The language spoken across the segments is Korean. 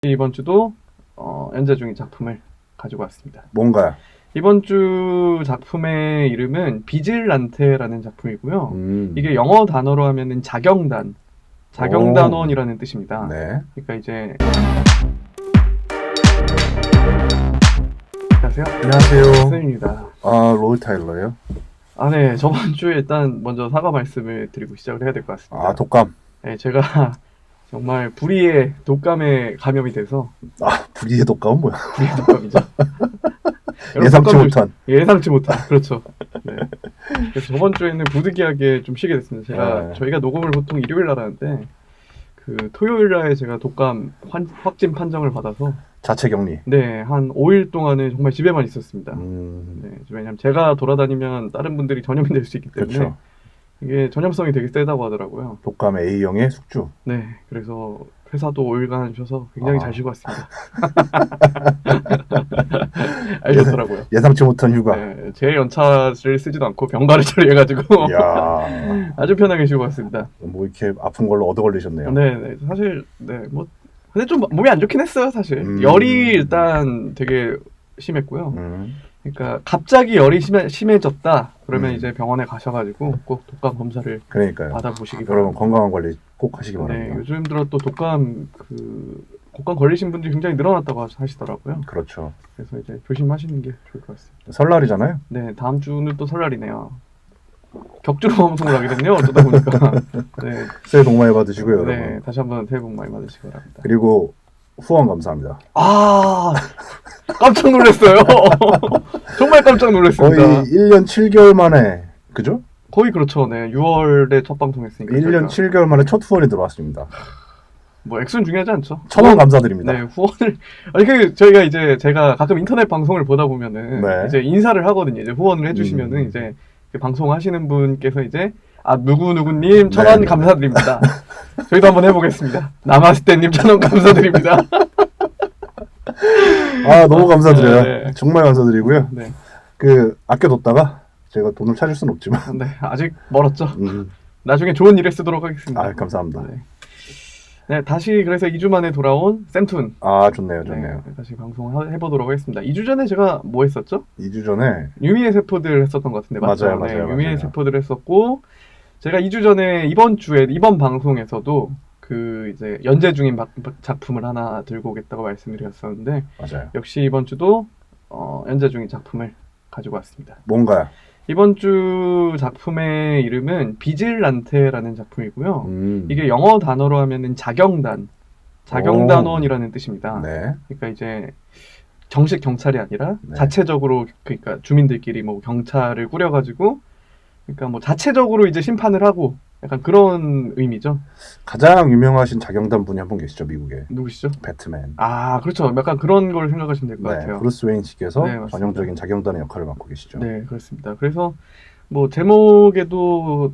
이번 주도 연재 중인 작품을 가지고 왔습니다. 뭔가요? 이번 주 작품의 이름은 비질란테라는 작품이고요. 음. 이게 영어 단어로 하면은 자경단, 자경단원이라는 뜻입니다. 네. 그러니까 이제 안녕하세요. 안녕하세요. 선생님입니다. 아, 로이 타일러예요? 네. 저번 주에 일단 먼저 사과 말씀을 드리고 시작을 해야 될 것 같습니다. 아, 독감. 네, 제가 정말 불의의 독감에 감염이 돼서 아, 불의의 독감은 뭐야? 불의의 독감이죠. 예상치 못한. 예상치 못한. 그렇죠. 네. 그래서 저번 주에는 부득이하게 좀 쉬게 됐습니다. 제가 저희가 녹음을 보통 일요일 날 하는데 그 토요일 날에 제가 독감 확진 판정을 받아서 자체 격리. 네, 한 5일 동안은 정말 집에만 있었습니다. 음. 네, 왜냐면 제가 돌아다니면 다른 분들이 전염이 될 수 있기 때문에 그렇죠. 이게 전염성이 되게 세다고 하더라고요. 독감 A형의 숙주. 네, 그래서 회사도 5일간 쉬어서 굉장히 잘 쉬고 왔습니다. 알겠더라고요. 예상치 못한 휴가. 네, 제 연차를 쓰지도 않고 병가를 처리해가지고 이야. 아주 편하게 쉬고 왔습니다. 뭐 이렇게 아픈 걸로 얻어 걸리셨네요. 네, 사실 뭐 근데 좀 몸이 안 좋긴 했어요, 사실. 열이 일단 되게 심했고요. 그러니까 갑자기 열이 심해졌다. 그러면 이제 병원에 가셔가지고 꼭 독감 검사를 그러니까요. 받아보시기 바랍니다. 여러분 건강한 관리 꼭 하시기 바랍니다. 네, 요즘 들어 또 독감 걸리신 분들이 굉장히 늘어났다고 하시더라고요. 그렇죠. 그래서 이제 조심하시는 게 좋을 것 같습니다. 설날이잖아요. 네, 다음 주는 또 설날이네요. 격주로 방송을 하게 됐네요. 어쩌다 보니까. 네, 새해 복 많이 받으시고요, 네, 여러분. 다시 한번 새해 복 많이 받으시기 바랍니다. 그리고 후원 감사합니다. 깜짝 놀랐어요. 정말 깜짝 놀랐습니다. 거의 1년 7개월 만에, 그죠? 거의 그렇죠. 네, 6월에 첫 방송했으니까. 1년 7개월 만에 첫 후원이 들어왔습니다. 뭐 액수는 중요하지 않죠. 1,000원 감사드립니다. 네, 후원을 저희가 이제 제가 가끔 인터넷 방송을 보다 보면은 네. 이제 인사를 하거든요. 이제 후원을 해주시면은 이제 그 방송하시는 분께서 이제 누구님 1,000원 네. 감사드립니다. 저희도 한번 해보겠습니다. 나마스테님 1,000원 감사드립니다. 아, 너무 감사드려요. 네. 정말 감사드리고요. 네, 아껴뒀다가 제가 돈을 찾을 수는 없지만. 네, 아직 멀었죠. 나중에 좋은 일에 쓰도록 하겠습니다. 아, 감사합니다. 네. 네, 다시 그래서 2주 만에 돌아온 쌤툰. 아, 좋네요, 좋네요. 네, 다시 방송해보도록 하겠습니다. 2주 전에 제가 뭐 했었죠? 2주 전에. 유미의 세포들 했었던 것 같은데, 맞죠? 맞아요. 유미의 세포들 했었고, 제가 2주 전에 이번 방송에서도 이제 연재 중인 작품을 하나 들고 오겠다고 말씀드렸었는데, 맞아요. 역시 이번 주도 연재 중인 작품을 가지고 왔습니다. 뭔가요? 이번 주 작품의 이름은 비질란테라는 작품이고요. 이게 영어 단어로 하면은 자경단원이라는 뜻입니다. 네. 그러니까 이제 정식 경찰이 아니라 네. 자체적으로, 그러니까 주민들끼리 뭐 경찰을 꾸려가지고, 그러니까 뭐 자체적으로 이제 심판을 하고 약간 그런 의미죠. 가장 유명하신 자경단 분이 한 분 계시죠, 미국에. 누구시죠? 배트맨. 그렇죠. 약간 그런 걸 생각하시면 될 것 네, 같아요. 브루스 웨인 씨께서 네, 맞습니다. 전형적인 자경단의 역할을 맡고 계시죠. 네, 그렇습니다. 그래서 뭐 제목에서도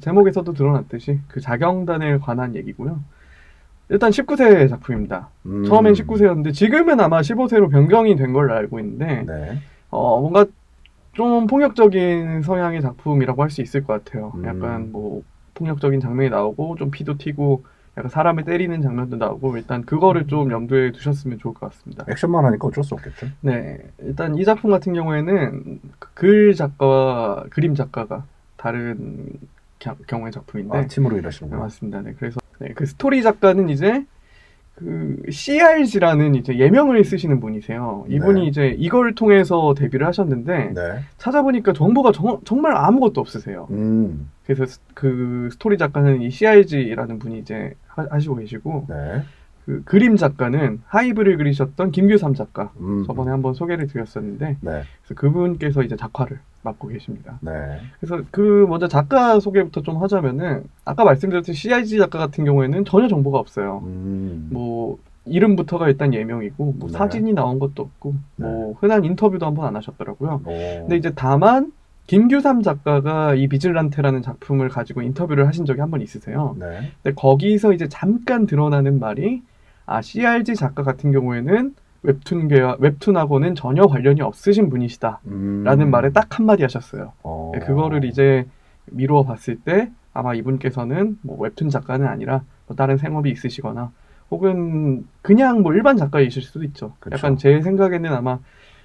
드러났듯이 그 자경단에 관한 얘기고요. 일단 19세 작품입니다. 처음엔 19세였는데 지금은 아마 15세로 변경이 된 걸로 알고 있는데 네. 뭔가 좀 폭력적인 성향의 작품이라고 할 수 있을 것 같아요. 약간 뭐 폭력적인 장면이 나오고 좀 피도 튀고 약간 사람을 때리는 장면도 나오고, 일단 그거를 좀 염두에 두셨으면 좋을 것 같습니다. 액션만 하니까 어쩔 수 없겠죠. 네, 일단 이 작품 같은 경우에는 글 작가와 그림 작가가 다른 경우의 작품인데, 팀으로 일하시는구나. 맞습니다. 네, 그래서 그 스토리 작가는 이제 그 CRG라는 이제 예명을 쓰시는 분이세요. 이분이 네. 이제 이걸 통해서 데뷔를 하셨는데 네. 찾아보니까 정보가 정말 아무것도 없으세요. 그래서 그 스토리 작가는 이 CRG라는 분이 이제 하시고 계시고, 네. 그 그림 작가는 하이브를 그리셨던 김규삼 작가. 저번에 한번 소개를 드렸었는데, 네. 그래서 그분께서 이제 작화를 맡고 계십니다. 네. 그래서 먼저 작가 소개부터 좀 하자면은, 아까 말씀드렸듯이 CIG 작가 같은 경우에는 전혀 정보가 없어요. 뭐 이름부터가 일단 예명이고, 뭐 네. 사진이 나온 것도 없고, 네. 뭐 흔한 인터뷰도 한번 안 하셨더라고요. 오. 근데 이제 다만 김규삼 작가가 이 비질란테라는 작품을 가지고 인터뷰를 하신 적이 한 번 있으세요. 네. 근데 거기서 이제 잠깐 드러나는 말이, CRG 작가 같은 경우에는 웹툰하고는 전혀 관련이 없으신 분이시다 라는 말에 딱 한마디 하셨어요. 그거를 이제 미루어 봤을 때 아마 이분께서는 뭐 웹툰 작가는 아니라 뭐 다른 생업이 있으시거나 혹은 그냥 뭐 일반 작가이실 수도 있죠. 그쵸. 약간 제 생각에는 아마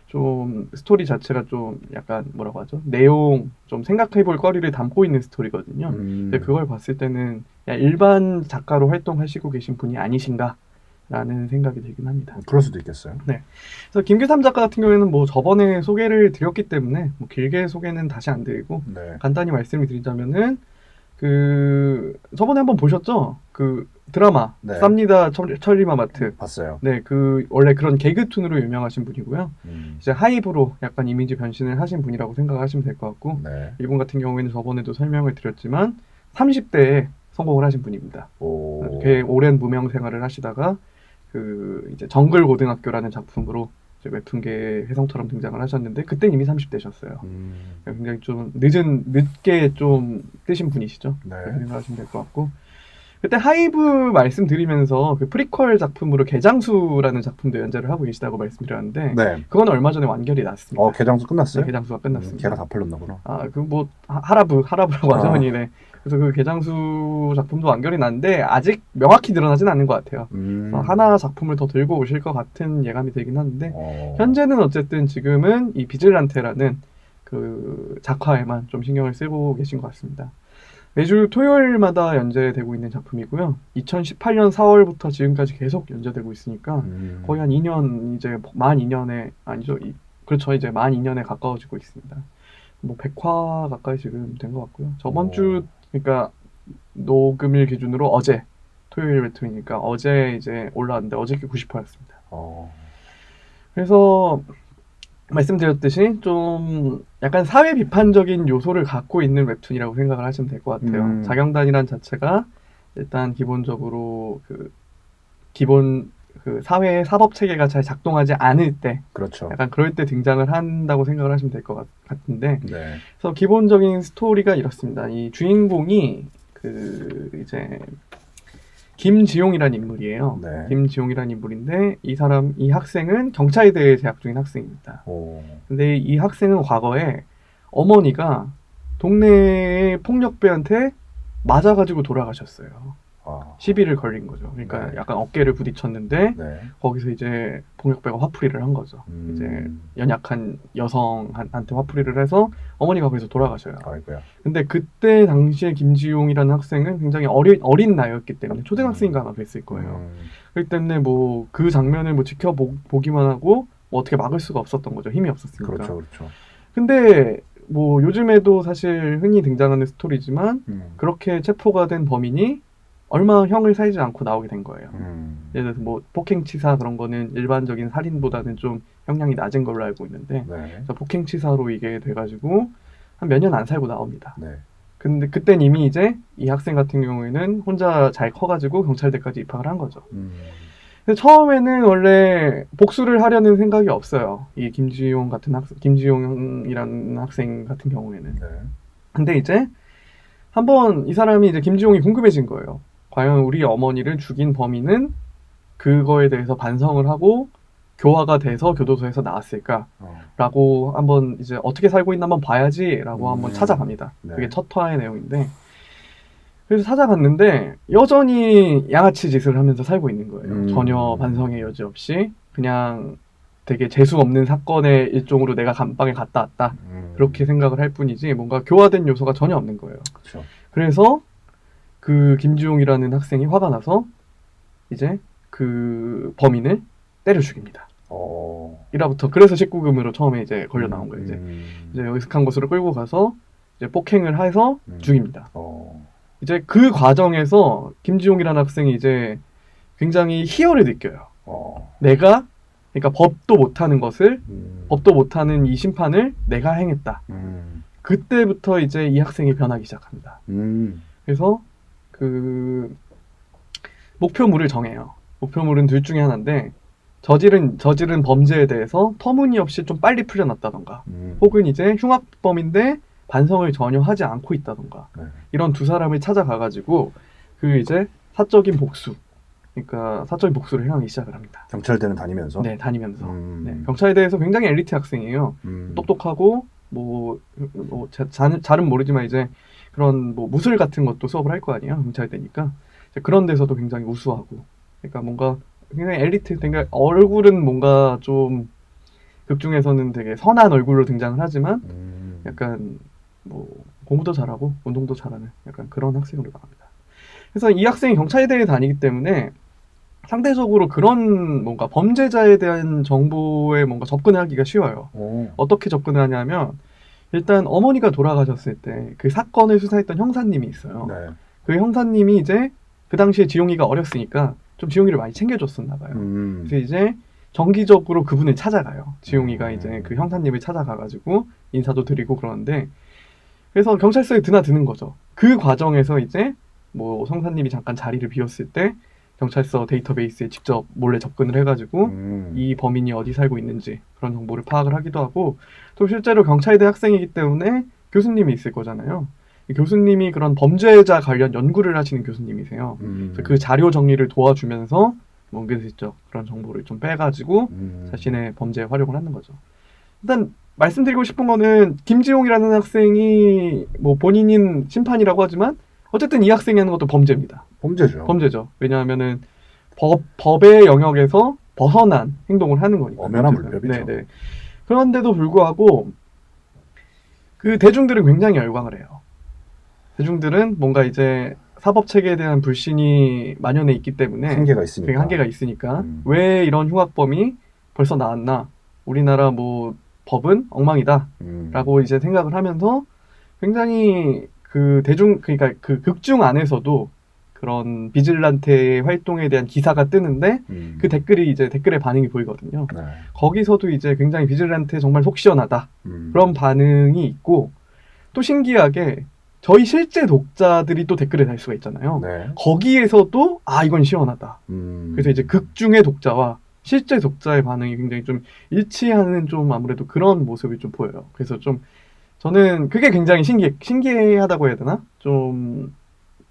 좀 스토리 자체가 좀 약간 뭐라고 하죠? 내용 좀 생각해볼 거리를 담고 있는 스토리거든요. 근데 그걸 봤을 때는 야, 일반 작가로 활동하시고 계신 분이 아니신가라는 생각이 들긴 합니다. 그럴 수도 있겠어요. 그래서 김규삼 작가 같은 경우에는 뭐 저번에 소개를 드렸기 때문에 뭐 길게 소개는 다시 안 드리고 네. 간단히 말씀을 드리자면은 그 저번에 한번 보셨죠? 그 드라마 네. 쌉니다 천리마마트. 봤어요. 네, 그 원래 그런 개그툰으로 유명하신 분이고요. 이제 하이브로 약간 이미지 변신을 하신 분이라고 생각하시면 될 것 같고 네. 이분 같은 경우에는 저번에도 설명을 드렸지만 30대에 성공을 하신 분입니다. 오. 이렇게 오랜 무명 생활을 하시다가 그 이제 정글 고등학교라는 작품으로 이제 웹툰계 혜성처럼 등장을 하셨는데 그때 이미 30대셨어요. 굉장히 좀 늦게 좀 뜨신 분이시죠. 네. 그렇게 생각하시면 될 것 같고 그때 하이브 말씀드리면서 그 프리퀄 작품으로 개장수라는 작품도 연재를 하고 계시다고 말씀드렸는데 네. 그건 얼마 전에 완결이 났습니다. 개장수 끝났어요? 네, 개장수가 끝났습니다. 걔가 다 팔렸나 보나. 그 뭐 하라브라고 하죠, 흔히네. 그래서 그 개장수 작품도 완결이 났는데 아직 명확히 드러나진 않는 것 같아요. 하나 작품을 더 들고 오실 것 같은 예감이 들긴 하는데 현재는 어쨌든 지금은 이 비질란테라는 그 작화에만 좀 신경을 쓰고 계신 것 같습니다. 매주 토요일마다 연재되고 있는 작품이고요. 2018년 4월부터 지금까지 계속 연재되고 있으니까 거의 한 2년 이제 만 2년에 아니죠. 그렇죠. 이제 만 2년에 가까워지고 있습니다. 뭐 100화 가까이 지금 된 것 같고요. 저번 주 그러니까 녹음일 기준으로 어제 토요일 웹툰이니까 어제 이제 올라왔는데 어저께 90화였습니다. 그래서 말씀드렸듯이 좀 약간 사회 비판적인 요소를 갖고 있는 웹툰이라고 생각을 하시면 될 것 같아요. 자경단이란 자체가 일단 기본적으로 기본 사회의 사법 체계가 잘 작동하지 않을 때, 그렇죠. 약간 그럴 때 등장을 한다고 생각을 하시면 될 것 같은데, 네. 그래서 기본적인 스토리가 이렇습니다. 이 주인공이 이제 김지용이라는 인물이에요. 네. 김지용이라는 인물인데 이 학생은 경찰대에 재학 중인 학생입니다. 근데 이 학생은 과거에 어머니가 동네의 폭력배한테 맞아가지고 돌아가셨어요. 시비를 걸린 거죠. 그러니까 네. 약간 어깨를 부딪혔는데 네. 거기서 이제 폭력배가 화풀이를 한 거죠. 이제 연약한 여성한테 화풀이를 해서 어머니가 거기서 돌아가셔요. 아이고야. 근데 그때 당시에 김지용이라는 학생은 굉장히 어린 나이였기 때문에 초등학생인가 아마 그랬을 거예요. 그렇기 때문에 뭐 그 장면을 뭐 지켜보기만 하고 뭐 어떻게 막을 수가 없었던 거죠. 힘이 없었으니까. 그렇죠, 그렇죠. 근데 뭐 요즘에도 사실 흔히 등장하는 스토리지만 그렇게 체포가 된 범인이 얼마 형을 살지 않고 나오게 된 거예요. 예를 들어서 뭐 폭행치사 그런 거는 일반적인 살인보다는 좀 형량이 낮은 걸로 알고 있는데 그래서 폭행치사로 이게 돼가지고 한 몇 년 안 살고 나옵니다. 근데 그땐 이미 이제 이 학생 같은 경우에는 혼자 잘 커가지고 경찰대까지 입학을 한 거죠. 근데 처음에는 원래 복수를 하려는 생각이 없어요. 이 김지용이라는 학생 같은 경우에는. 근데 이제 한번 이 사람이 이제 김지용이 궁금해진 거예요. 과연 우리 어머니를 죽인 범인은 그거에 대해서 반성을 하고 교화가 돼서 교도소에서 나왔을까라고 한번 이제 어떻게 살고 있나 한번 봐야지라고 한번 찾아갑니다. 그게 첫 화의 내용인데 그래서 찾아갔는데 여전히 양아치 짓을 하면서 살고 있는 거예요. 전혀 반성의 여지 없이 그냥 되게 재수 없는 사건의 일종으로 내가 감방에 갔다 왔다 그렇게 생각을 할 뿐이지 뭔가 교화된 요소가 전혀 없는 거예요. 그렇죠. 그래서 그 김지용이라는 학생이 화가 나서 이제 그 범인을 때려 죽입니다. 1화부터 그래서 19금으로 처음에 이제 걸려 나온 거예요. 이제 의식한 곳으로 끌고 가서 이제 폭행을 해서 죽입니다. 이제 그 과정에서 김지용이라는 학생이 이제 굉장히 희열을 느껴요. 내가 그러니까 법도 못하는 것을 법도 못하는 이 심판을 내가 행했다. 그때부터 이제 이 학생이 변하기 시작합니다. 그래서 그 목표물을 정해요. 목표물은 둘 중에 하나인데 저지른 범죄에 대해서 터무니없이 좀 빨리 풀려났다던가 혹은 이제 흉악범인데 반성을 전혀 하지 않고 있다던가 이런 두 사람을 찾아가가지고 그 이제 사적인 복수 그러니까 사적인 복수를 행하기 시작을 합니다. 경찰대는 다니면서? 네, 다니면서. 경찰대에서 굉장히 엘리트 학생이에요. 똑똑하고 잘은 모르지만 이제 그런 뭐 무술 같은 것도 수업을 할 거 아니에요. 경찰대니까 그런 데서도 굉장히 우수하고 그러니까 뭔가 굉장히 엘리트, 그러니까 얼굴은 뭔가 좀 극 중에서는 되게 선한 얼굴로 등장을 하지만 약간 뭐 공부도 잘하고 운동도 잘하는 약간 그런 학생으로 나옵니다. 그래서 이 학생이 경찰대에 다니기 때문에 상대적으로 그런 뭔가 범죄자에 대한 정보에 뭔가 접근하기가 쉬워요. 오. 어떻게 접근을 하냐면 일단 어머니가 돌아가셨을 때 그 사건을 수사했던 형사님이 있어요. 네. 그 형사님이 이제 그 당시에 지용이가 어렸으니까 좀 지용이를 많이 챙겨줬었나 봐요. 그래서 이제 정기적으로 그분을 찾아가요. 지용이가 이제 그 형사님을 찾아가가지고 인사도 드리고 그러는데 그래서 경찰서에 드나드는 거죠. 그 과정에서 이제 뭐 형사님이 잠깐 자리를 비웠을 때 경찰서 데이터베이스에 직접 몰래 접근을 해가지고 이 범인이 어디 살고 있는지 그런 정보를 파악을 하기도 하고 또 실제로 경찰대 학생이기 때문에 교수님이 있을 거잖아요. 이 교수님이 그런 범죄자 관련 연구를 하시는 교수님이세요. 그래서 그 자료 정리를 도와주면서 뭐 은근슬쩍 그런 정보를 좀 빼가지고 자신의 범죄에 활용을 하는 거죠. 일단 말씀드리고 싶은 거는 김지용이라는 학생이 뭐 본인인 심판이라고 하지만 어쨌든 이 학생이 하는 것도 범죄입니다. 범죄죠. 범죄죠. 왜냐하면은 법의 영역에서 벗어난 행동을 하는 거니까. 엄연한 불법이죠. 네네. 그런데도 불구하고 그 대중들은 굉장히 열광을 해요. 대중들은 뭔가 이제 사법 체계에 대한 불신이 만연해 있기 때문에 한계가 있으니까. 되게 한계가 있으니까 왜 이런 흉악범이 벌써 나왔나? 우리나라 뭐 법은 엉망이다라고 이제 생각을 하면서 굉장히 그 그러니까 그 극중 안에서도 그런 비질란테 활동에 대한 기사가 뜨는데 그 댓글이 이제 댓글의 반응이 보이거든요. 네. 거기서도 이제 굉장히 비질란테 정말 속 시원하다 그런 반응이 있고 또 신기하게 저희 실제 독자들이 또 댓글을 달 수가 있잖아요. 네. 거기에서도 아 이건 시원하다. 그래서 이제 극중의 독자와 실제 독자의 반응이 굉장히 좀 일치하는 좀 아무래도 그런 모습이 좀 보여요. 그래서 좀 저는 그게 굉장히 신기하다고 해야 되나? 좀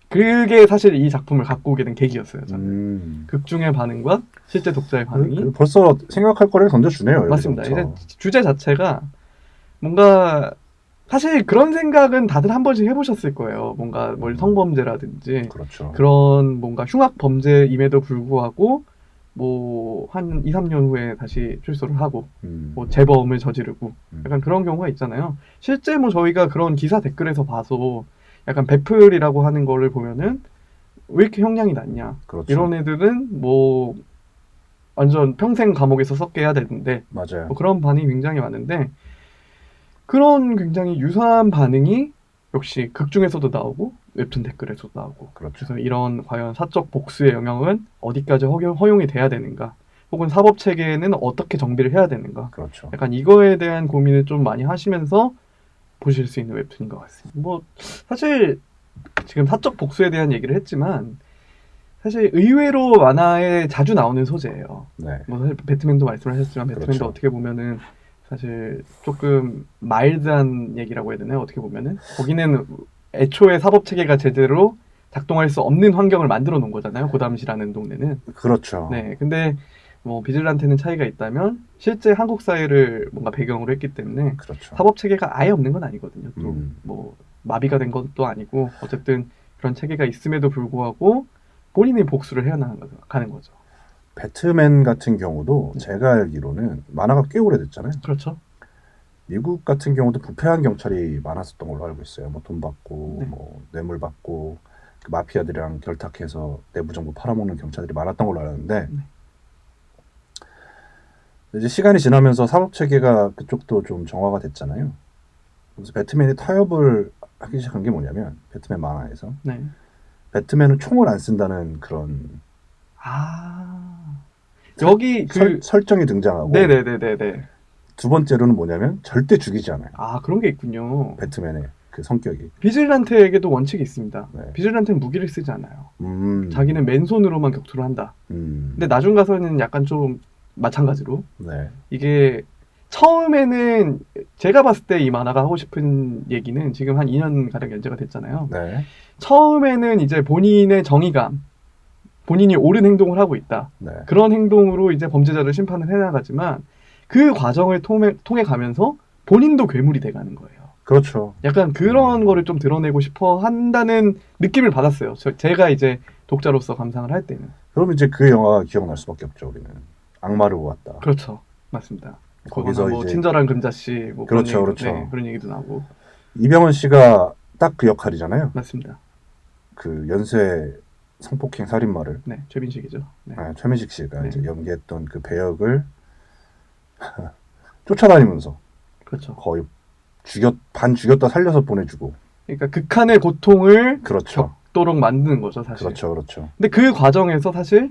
그게 사실 이 작품을 갖고 오게 된 계기였어요. 저는 극중의 반응과 실제 독자의 반응이 벌써 생각할 거리를 던져주네요. 맞습니다. 여기서부터. 이제 주제 자체가 뭔가 사실 그런 생각은 다들 한 번씩 해보셨을 거예요. 뭔가 뭘 성범죄라든지 그렇죠. 그런 뭔가 흉악 범죄임에도 불구하고 뭐 한 2, 3년 후에 다시 출소를 하고 뭐 재범을 저지르고 약간 그런 경우가 있잖아요. 실제 뭐 저희가 그런 기사 댓글에서 봐서 약간 베플이라고 하는 거를 보면은 왜 이렇게 형량이 낮냐. 그렇죠. 이런 애들은 뭐 완전 평생 감옥에서 썩게 해야 되는데 맞아요. 뭐 그런 반응이 굉장히 많은데 그런 굉장히 유사한 반응이 역시 극 중에서도 나오고 웹툰 댓글에서도 나오고 그렇죠. 그래서 이런 과연 사적 복수의 영향은 어디까지 허용이 돼야 되는가 혹은 사법 체계에는 어떻게 정비를 해야 되는가 그렇죠. 약간 이거에 대한 고민을 좀 많이 하시면서 보실 수 있는 웹툰인 것 같습니다. 뭐 사실 지금 사적 복수에 대한 얘기를 했지만 사실 의외로 만화에 자주 나오는 소재예요. 네. 뭐 사실 배트맨도 말씀을 하셨지만 배트맨도 그렇죠. 어떻게 보면은 사실 조금 마일드한 얘기라고 해야 되나요? 어떻게 보면은 거기는 애초에 사법 체계가 제대로 작동할 수 없는 환경을 만들어 놓은 거잖아요. 고담시라는 동네는. 그렇죠. 네. 근데 뭐 비질란테는 차이가 있다면 실제 한국 사회를 뭔가 배경으로 했기 때문에 그렇죠. 사법 체계가 아예 없는 건 아니거든요. 또 음. 뭐 마비가 된 것도 아니고 어쨌든 그런 체계가 있음에도 불구하고 본인이 복수를 해야 가는 거죠. 배트맨 같은 경우도 제가 알기로는 만화가 꽤 오래됐잖아요. 그렇죠. 미국 같은 경우도 부패한 경찰이 많았었던 걸로 알고 있어요. 뭐 돈 받고, 네. 뭐 뇌물 받고, 그 마피아들이랑 결탁해서 내부 정보 팔아먹는 경찰들이 많았던 걸로 알았는데 네. 이제 시간이 지나면서 사법 체계가 그쪽도 좀 정화가 됐잖아요. 그래서 배트맨이 타협을 하기 시작한 게 뭐냐면 배트맨 만화에서 네. 배트맨은 총을 안 쓴다는 그런 여기 그 설정이 등장하고 네네네네네. 두 번째로는 뭐냐면 절대 죽이지 않아요. 아 그런 게 있군요. 배트맨의 그 성격이. 비질란테에게도 원칙이 있습니다. 네. 비질란테는 무기를 쓰지 않아요. 자기는 맨손으로만 격투를 한다. 근데 나중 가서는 약간 좀 마찬가지로 네. 이게 처음에는 제가 봤을 때 이 만화가 하고 싶은 얘기는 지금 한 2년 가량 연재가 됐잖아요. 네. 처음에는 이제 본인의 정의감, 본인이 옳은 행동을 하고 있다. 네. 그런 행동으로 이제 범죄자를 심판을 해나가지만 그 과정을 통해 가면서 본인도 괴물이 돼가는 거예요. 그렇죠. 약간 그런 거를 좀 드러내고 싶어 한다는 느낌을 받았어요. 제가 이제 독자로서 감상을 할 때는. 그럼 이제 그 영화가 기억날 수밖에 없죠. 우리는 악마를 보았다. 그렇죠. 맞습니다. 거기서 뭐 이제 친절한 금자씨 뭐 그렇죠, 그런 얘기도, 그렇죠. 네, 그런 얘기도 나오고. 이병헌 씨가 딱 그 역할이잖아요. 맞습니다. 그 연쇄 성폭행 살인마를 네, 최민식이죠. 네. 최민식 씨가 네. 이제 연기했던 그 배역을 쫓아다니면서 그렇죠. 거의 반 죽였다 살려서 보내주고. 그러니까 극한의 고통을 그렇죠. 겪도록 만드는 거죠, 사실. 그렇죠, 그렇죠. 근데 그 과정에서 사실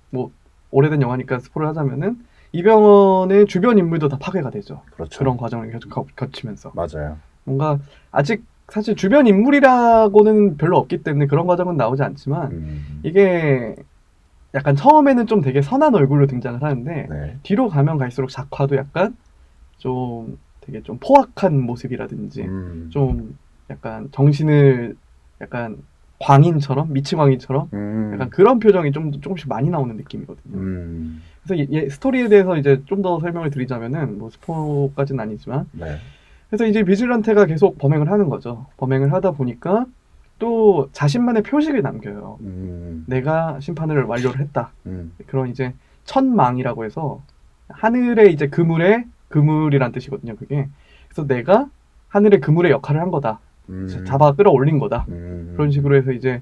뭐 오래된 영화니까 스포를 하자면은 이병헌의 주변 인물도 다 파괴가 되죠. 그렇죠. 그런 과정을 계속 거치면서. 맞아요. 뭔가 아직 사실 주변 인물이라고는 별로 없기 때문에 그런 과정은 나오지 않지만 이게 약간 처음에는 좀 되게 선한 얼굴로 등장을 하는데 네. 뒤로 가면 갈수록 작화도 약간 좀 되게 좀 포악한 모습이라든지 좀 약간 정신을 약간 광인처럼 미치광이처럼 약간 그런 표정이 조금씩 많이 나오는 느낌이거든요. 그래서 스토리에 대해서 이제 좀 더 설명을 드리자면은 뭐 스포까지는 아니지만 네. 그래서 이제 비질란테가 계속 범행을 하는 거죠. 범행을 하다 보니까 또 자신만의 표식을 남겨요. 내가 심판을 완료를 했다. 그런 이제 천망이라고 해서 하늘의 이제 그물이란 뜻이거든요. 그게. 그래서 내가 하늘의 그물의 역할을 한 거다. 잡아 끌어올린 거다. 그런 식으로 해서 이제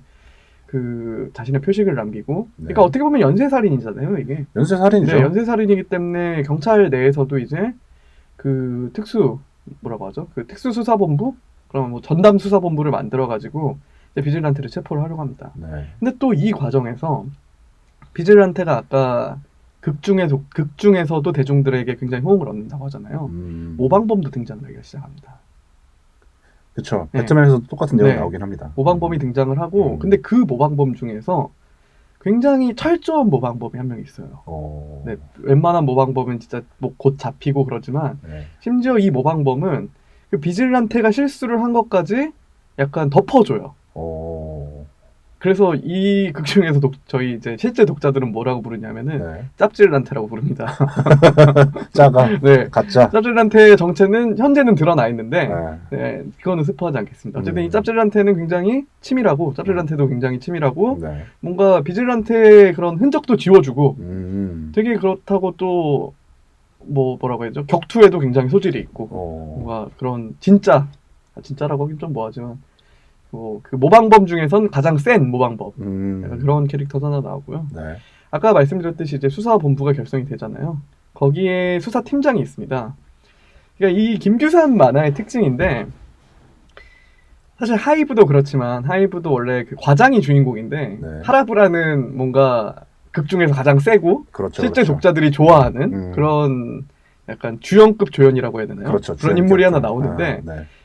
그 자신의 표식을 남기고. 그러니까 어떻게 보면 연쇄살인이잖아요, 이게. 연쇄살인이죠. 네, 연쇄살인이기 때문에 경찰 내에서도 이제 그 뭐라고 하죠? 그 특수수사본부? 그럼 뭐 전담수사본부를 만들어가지고 이제 비질란테를 체포를 하려고 합니다. 네. 근데 또 이 과정에서 비질란테가 아까 극중에서도 대중들에게 굉장히 호응을 얻는다고 하잖아요. 모방범도 등장하기 시작합니다. 그렇죠. 네. 배트맨에서도 똑같은 내용이 네. 나오긴 합니다. 모방범이 등장을 하고 근데 그 모방범 중에서 굉장히 철저한 모방범이 한 명 있어요. 네, 웬만한 모방범은 진짜 뭐 곧 잡히고 그러지만 심지어 이 모방범은 그 비질란테가 실수를 한 것까지 약간 덮어줘요. 그래서 이 극 중에서 저희 이제 실제 독자들은 뭐라고 부르냐면은 짭질란테라고 부릅니다. 짜가 네, 가짜. 짭질란테의 정체는 현재는 드러나 있는데 네, 그거는 스포하지 않겠습니다. 어쨌든 이 짭질란테는 굉장히 치밀하고 짭질란테도 굉장히 치밀하고 뭔가 비질란테의 그런 흔적도 지워주고 되게 그렇다고 또 뭐라고 해야죠? 격투에도 굉장히 소질이 있고 뭔가 그런 진짜라고 하긴 좀 뭐하지만 그 모방범 중에선 가장 센 모방범 약간 그런 캐릭터도 하나 나오고요. 아까 말씀드렸듯이 이제 수사본부가 결성이 되잖아요. 거기에 수사팀장이 있습니다. 그러니까 이 김규산 만화의 특징인데 사실 하이브도 그렇지만 하이브도 원래 그 과장이 주인공인데 하라브라는 뭔가 극 중에서 가장 세고 실제 독자들이 좋아하는 그런 약간 주연급 조연이라고 해야 되나요? 그런 인물이 하나 나오는데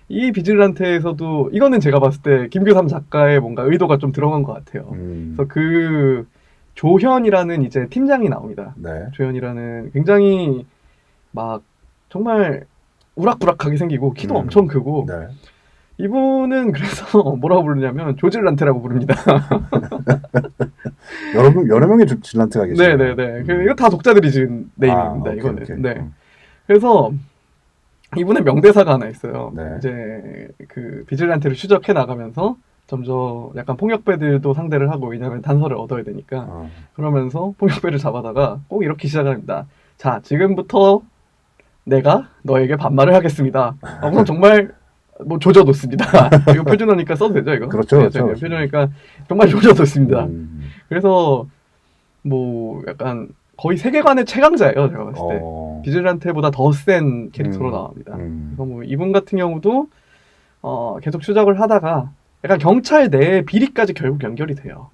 이 비질란테에서도 이거는 제가 봤을 때 김규삼 작가의 뭔가 의도가 좀 들어간 것 같아요. 그래서 그 조현이라는 이제 팀장이 나옵니다. 조현이라는 굉장히 막 정말 우락부락하게 생기고 키도 엄청 크고 이분은 그래서 뭐라고 부르냐면 조질란테라고 부릅니다. 여러 명의 질란테가 계시네요. 네네네. 이거 다 독자들이 지은 네임입니다. 이거는. 오케이. 네. 그래서 이분의 명대사가 하나 있어요. 네. 이제 그 비질란테를 추적해 나가면서 점점 약간 폭력배들도 상대를 하고 왜냐하면 단서를 얻어야 되니까 그러면서 폭력배를 잡아다가 꼭 이렇게 시작을 합니다. 자, 지금부터 내가 너에게 반말을 하겠습니다. 우선 정말 뭐 조져놓습니다. 이거 표준어니까 써도 되죠, 이거? 그렇죠. 네, 그렇죠. 표준어니까 정말 조져놓습니다. 그래서 뭐 약간 거의 세계관의 최강자예요, 제가 봤을 때. 비질란테보다 더 센 캐릭터로 나옵니다. 그래서 뭐 이분 같은 경우도 계속 추적을 하다가 약간 경찰 내 비리까지 결국 연결이 돼요.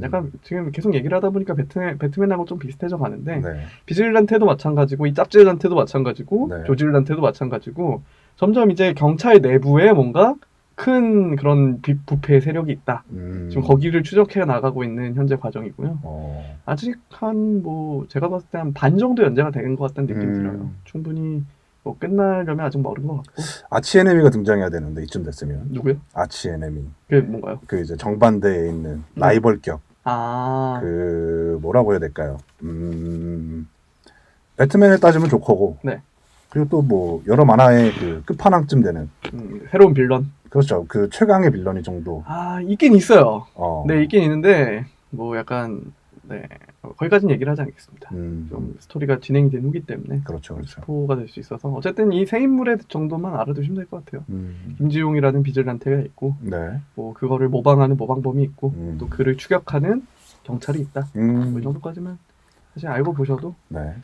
약간 지금 계속 얘기를 하다 보니까 배트맨하고 좀 비슷해져 가는데 비질란테도 마찬가지고 이 짭질란테도 마찬가지고 조질란테도 마찬가지고 점점 이제 경찰 내부에 뭔가 큰 그런 부패 세력이 있다. 지금 거기를 추적해 나가고 있는 현재 과정이고요. 아직 뭐 제가 봤을 때 한 반 정도 연재가 된 것 같다는 느낌이 들어요. 충분히 뭐 끝나려면 아직 멀은 것 같고. 아치에네미가 등장해야 되는데 이쯤 됐으면. 누구요? 아치에네미. 그게 뭔가요? 그 이제 정반대에 있는 라이벌격. 아. 뭐라고 해야 될까요? 배트맨에 따지면 조커고. 네. 그리고 또 뭐 여러 만화의 그 끝판왕쯤 되는 새로운 빌런. 그렇죠. 그 최강의 빌런이 정도. 아, 있긴 있어요. 어. 네, 있긴 있는데 뭐 약간 네 거기까지는 얘기를 하지 않겠습니다. 좀 좀 스토리가 진행이 된 후기 때문에 그렇죠, 그렇죠. 스포가 될 수 있어서 어쨌든 이 세 인물의 정도만 알아두시면 될 것 같아요. 김지용이라는 비질란테가 있고, 네. 뭐 그거를 모방하는 모방범이 있고, 또 음. 그를 추격하는 경찰이 있다. 뭐이 정도까지만 사실 알고 보셔도 네.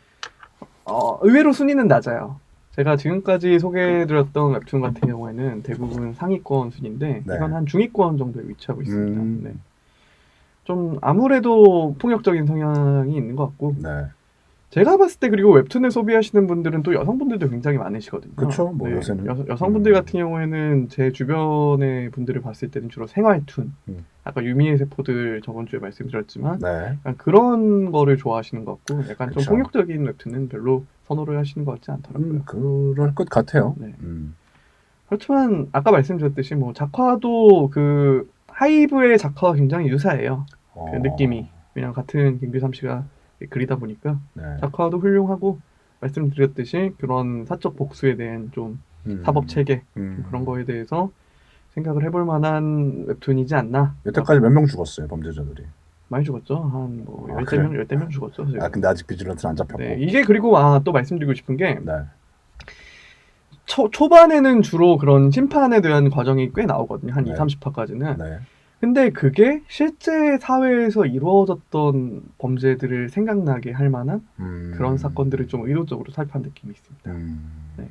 의외로 순위는 낮아요. 제가 지금까지 소개해드렸던 웹툰 같은 경우에는 대부분 상위권 순위인데 네. 이건 한 중위권 정도에 위치하고 있습니다. 네. 좀 아무래도 폭력적인 성향이 있는 것 같고 네. 제가 봤을 때 그리고 웹툰을 소비하시는 분들은 또 여성분들도 굉장히 많으시거든요. 그렇죠. 뭐 요새는 여성분들 같은 경우에는 제 주변의 분들을 봤을 때는 주로 생활툰, 아까 유미의 세포들 저번 주에 말씀드렸지만 네. 약간 그런 거를 좋아하시는 것 같고 약간 그쵸. 좀 폭력적인 웹툰은 별로 선호를 하시는 것 같지 않더라고요. 그럴 것 같아요. 네. 그렇지만 아까 말씀드렸듯이 뭐 작화도 그 하이브의 작화와 굉장히 유사해요. 그 느낌이 그냥 같은 김규삼 씨가 그리다 보니까 네. 작화도 훌륭하고 말씀드렸듯이 그런 사적 복수에 대한 좀 사법 체계 그런 거에 대해서 생각을 해볼 만한 웹툰이지 않나. 여태까지 몇 명 죽었어요 범죄자들이? 많이 죽었죠. 한 뭐 아, 10명 죽었죠. 지금. 아 근데 아직 비질런트는 안 잡혔고. 네, 이게 그리고 또 말씀드리고 싶은 게 네. 초반에는 주로 그런 심판에 대한 과정이 꽤 나오거든요. 한 네. 2, 30화까지는. 네. 근데 그게 실제 사회에서 이루어졌던 범죄들을 생각나게 할 만한 그런 사건들을 좀 의도적으로 살펴한 느낌이 있습니다. 네.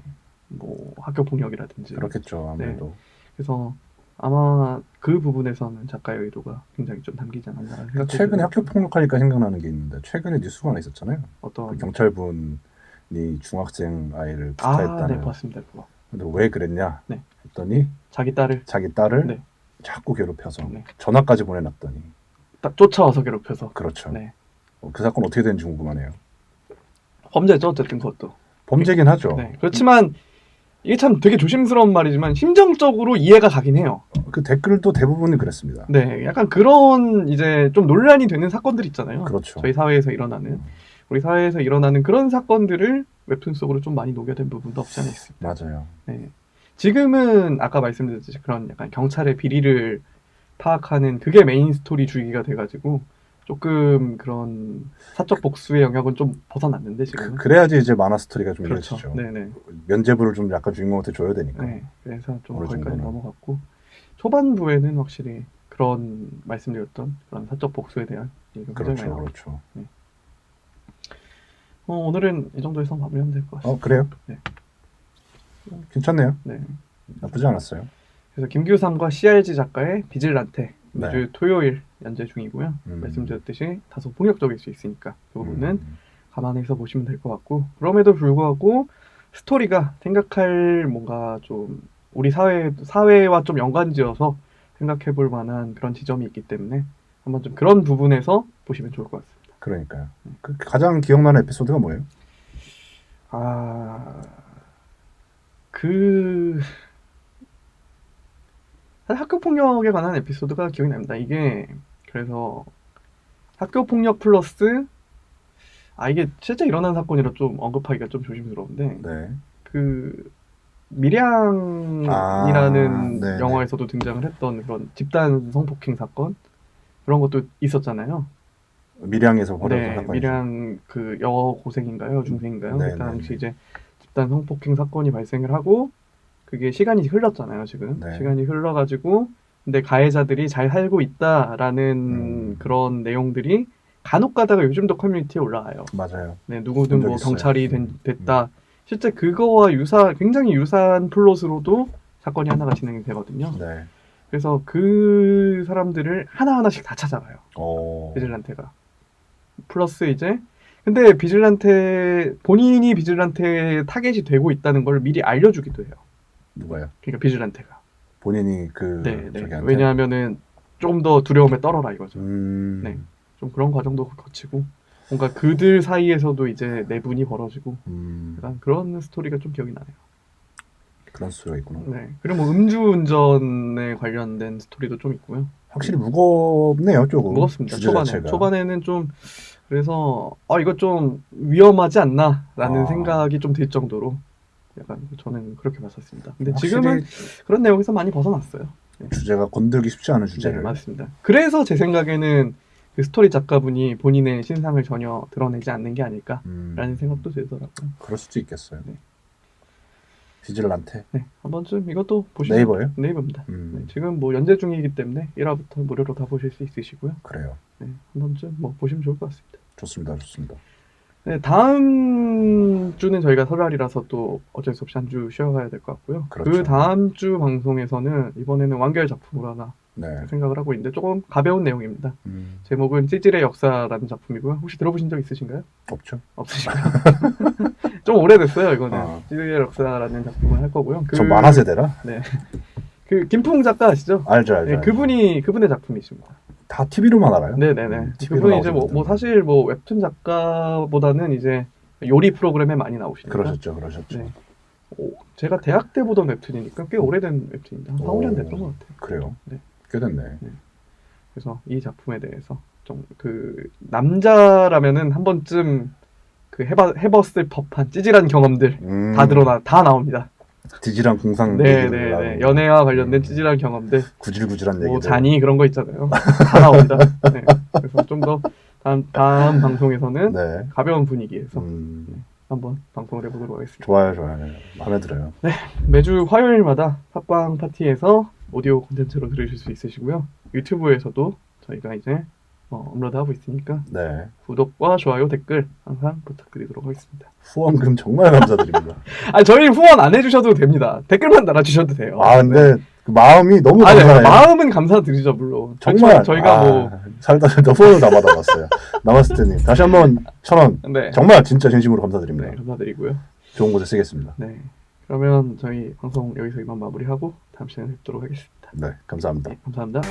뭐 학교 폭력이라든지. 그렇겠죠 아무래도. 네. 그래서 아마 그 부분에서는 작가의 의도가 굉장히 좀 담기지 않았나 생각해요. 최근에 학교 폭력하니까 생각나는 게 있는데 최근에 뉴스가 하나 있었잖아요. 어떤 그 경찰분이 중학생 아이를 구타했다는. 네, 봤습니다. 그거. 근데 왜 그랬냐 네. 했더니 자기 딸을 네. 자꾸 괴롭혀서 네. 전화까지 보내놨더니 딱 쫓아와서 괴롭혀서. 그렇죠. 네. 그 사건 어떻게 되는지 궁금하네요. 범죄죠 어쨌든 그것도. 범죄긴 하죠. 네. 그렇지만 이게 참 되게 조심스러운 말이지만 심정적으로 이해가 가긴 해요. 그 댓글도 대부분이 그랬습니다. 네, 약간 그런 이제 좀 논란이 되는 사건들 있잖아요. 그렇죠. 저희 사회에서 일어나는 우리 사회에서 일어나는 그런 사건들을 웹툰 속으로 좀 많이 녹여낸 부분도 없지 않아 있습니다. 맞아요. 네. 지금은 아까 말씀드렸듯이 그런 약간 경찰의 비리를 파악하는 그게 메인 스토리 주기가 돼가지고 조금 그런 사적 복수의 영역은 좀 벗어났는데 지금은. 그래야지 이제 만화 스토리가 좀 그렇죠. 이어지죠. 네네. 면죄부를 좀 약간 주인공한테 줘야 되니까. 네. 그래서 좀 어느 거기까지 정도는. 넘어갔고 초반부에는 확실히 그런 말씀드렸던 그런 사적 복수에 대한 얘기가 굉장히 많이 나오죠. 그렇죠. 네. 오늘은 이 정도에서 마무리하면 될 것 같습니다. 그래요? 네. 괜찮네요. 네. 나쁘지 않았어요. 그래서 김규삼과 CRG 작가의 비질란테 매주 네. 토요일 연재 중이고요. 말씀드렸듯이 다소 폭력적일 수 있으니까 그 부분은 감안해서 보시면 될 것 같고 그럼에도 불구하고 스토리가 생각할 뭔가 좀 우리 사회와 좀 연관지어서 생각해볼 만한 그런 지점이 있기 때문에 한번 좀 그런 부분에서 보시면 좋을 것 같습니다. 그러니까요. 그 가장 기억나는 에피소드가 뭐예요? 사실 학교 폭력에 관한 에피소드가 기억이 납니다. 이게 그래서 학교 폭력 플러스 이게 실제 일어난 사건이라 좀 언급하기가 좀 조심스러운데 네. 그 미량이라는 네네. 영화에서도 등장을 했던 그런 집단 성폭행 사건 그런 것도 있었잖아요. 밀양에서 벌어진 네, 사건이죠. 밀양 그 여고생인가요, 중생인가요? 네, 그때 당시 이제 집단 성폭행 사건이 발생을 하고 그게 시간이 흘렀잖아요, 지금. 네. 시간이 흘러가지고 근데 가해자들이 잘 살고 있다라는 그런 내용들이 간혹 가다가 요즘도 커뮤니티에 올라와요. 맞아요. 네, 누구든 뭐 있어요. 경찰이 됐다. 실제 그거와 굉장히 유사한 플롯으로도 사건이 하나가 진행이 되거든요. 네. 그래서 그 사람들을 하나하나씩 다 찾아가요. 비질란테가. 플러스 이제 근데 본인이 비질란테 타겟이 되고 있다는 걸 미리 알려주기도 해요. 누가요? 그러니까 비질란테가. 본인이 네. 저기한테? 왜냐하면은 좀 더 두려움에 떨어라 이거죠. 네. 좀 그런 과정도 거치고 뭔가 그들 사이에서도 이제 내분이 벌어지고 약간 그런 스토리가 좀 기억이 나네요. 그런 스토리가 있구나. 네. 그리고 뭐 음주운전에 관련된 스토리도 좀 있고요. 확실히 무겁네요, 조금. 무겁습니다. 주제 자체가. 초반에는 좀 그래서 이거 좀 위험하지 않나라는 아. 생각이 좀 들 정도로 약간 저는 그렇게 봤었습니다. 근데 확실히 지금은 그런 내용에서 많이 벗어났어요. 주제가 건들기 쉽지 않은 네, 주제를. 맞습니다. 그래서 제 생각에는 그 스토리 작가분이 본인의 신상을 전혀 드러내지 않는 게 아닐까라는 생각도 들더라고요. 그럴 수도 있겠어요. 네. 비질란테 네, 한 번쯤 이것도 보시면 네이버예요? 네이버입니다. 네, 지금 뭐 연재 중이기 때문에 1화부터 무료로 다 보실 수 있으시고요. 그래요. 네, 한 번쯤 뭐 보시면 좋을 것 같습니다. 좋습니다. 좋습니다. 네, 다음 주는 저희가 설날이라서 또 어쩔 수 없이 한 주 쉬어가야 될 것 같고요. 그렇죠. 그 다음 주 방송에서는 이번에는 완결 작품으로 하나 네. 생각을 하고 있는데 조금 가벼운 내용입니다. 음, 제목은 찌질의 역사라는 작품이고요. 혹시 들어보신 적 있으신가요? 없죠. 없으신가요? 좀 오래됐어요, 이거는. 어. 찌질의 역사라는 작품을 할 거고요. 저 만화 세대라. 네. 그 김풍 작가 아시죠? 알죠, 알죠. 네, 그분의 작품이십니다. 다 TV로만 알아요. 네네네. TV로 그분이 이제 나오시는 뭐 분들. 사실 뭐 웹툰 작가보다는 이제 요리 프로그램에 많이 나오시니까. 그러셨죠. 네. 제가 대학 때 보던 웹툰이니까 꽤 오래된 웹툰입니다. 한 4, 5년 됐던 것 같아요. 그래요. 네. 꽤 됐네. 그래서 이 작품에 대해서 좀 그 남자라면은 한 번쯤 그 해봤을 법한 찌질한 경험들 다 나옵니다. 디지랑 공상 네네네. 연애와 관련된 찌질한 경험들, 구질구질한 뭐 얘기들. 잔이 그런 거 있잖아요. 다 나옵니다. 네. 그래서 좀 더 다음 방송에서는 네. 가벼운 분위기에서 한번 방송을 해보도록 하겠습니다. 좋아요. 마음에 들어요. 네, 매주 화요일마다 팟빵 파티에서 오디오 콘텐츠로 들으실 수 있으시고요. 유튜브에서도 저희가 이제 업로드하고 있으니까 네. 구독과 좋아요, 댓글 항상 부탁드리도록 하겠습니다. 후원금 정말 감사드립니다. 아니, 저희 후원 안 해주셔도 됩니다. 댓글만 달아주셔도 돼요. 근데 그 마음이 너무 아니, 감사해요. 마음은 감사드리죠, 물론. 정말 저희가 뭐 살다 후원을 다 받아봤어요. 나마스테님 다시 한번 1,000원. 네. 정말 진짜 진심으로 감사드립니다. 네, 감사드리고요. 좋은 곳에 쓰겠습니다. 네, 그러면 저희 방송 여기서 이만 마무리하고 다음 시간에 뵙도록 하겠습니다. 네, 감사합니다. 네, 감사합니다.